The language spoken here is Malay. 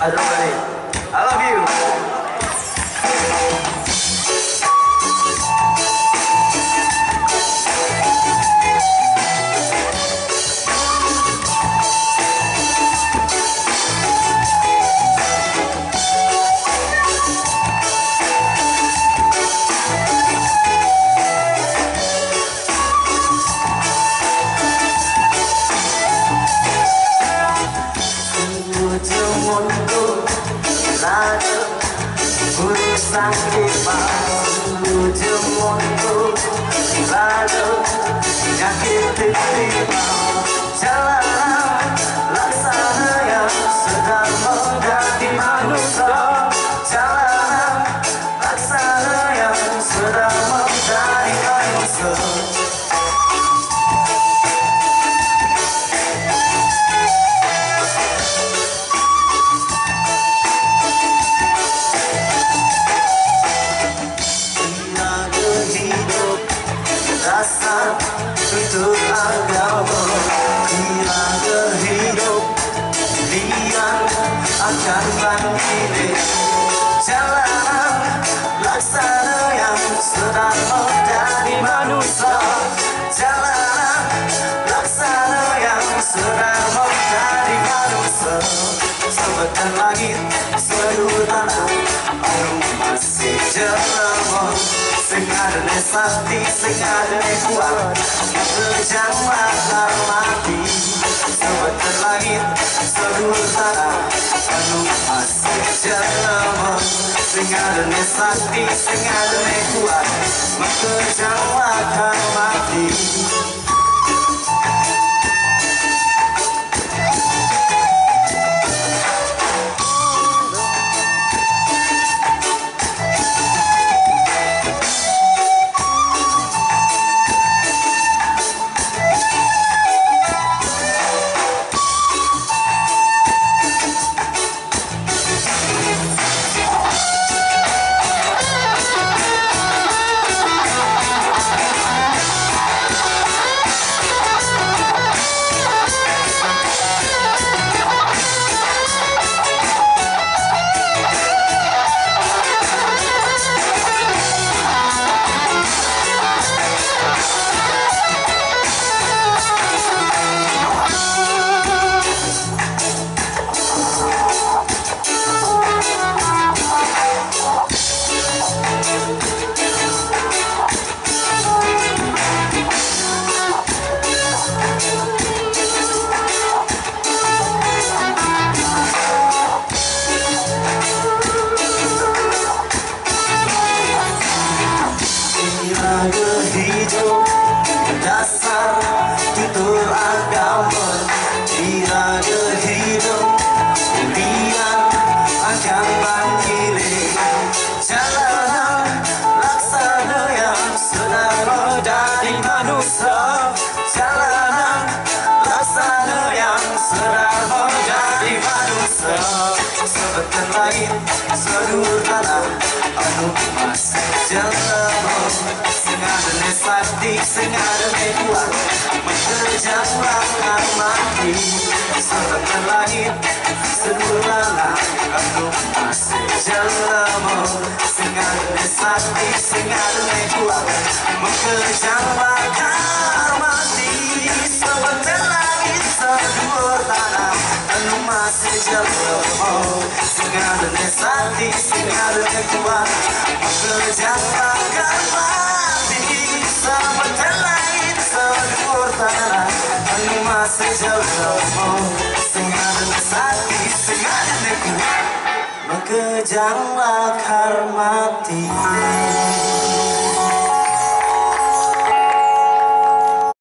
Adrobali. I love you. Sakit malu jemonku lalu nyakiti mau jalan laksana yang sedang menjadi manusia jalan laksana yang sedang menjadi manusia. Untuk agama bila berhidup dia akan memilih jalan laksana yang sedang menjadi manusia jalan laksana yang sedang menjadi manusia. Sebekan langit seluruh tanah masih jelema sing adane sakti sing adane kuat berjang bakal mati. Sebekan langit seluruh tanah masih jelema sing adane sakti sing adane kuat berjang bakal mati. Hidup dasar tutur agama iraga hidup kemudian akan memilih jalan laksana yang sedang menjadi manusia jalan laksana yang sedang menjadi manusia. Sebekan langit seluruh tanah masih jelema sing adane sakti sing adane kuat mengerjang bakal mati. Sebekan langit seluruh tanah masih jelema sing adane sakti sing adane kuat mengerjang bakal mati. Sebekan langit seluruh tanah masih jelema sing adane sakti sing adane kuat mengerjang bakal mati. Sebekan langit seluruh tanah masih jelema sing adane sakti sing adane kuat mengerjang bakal mati.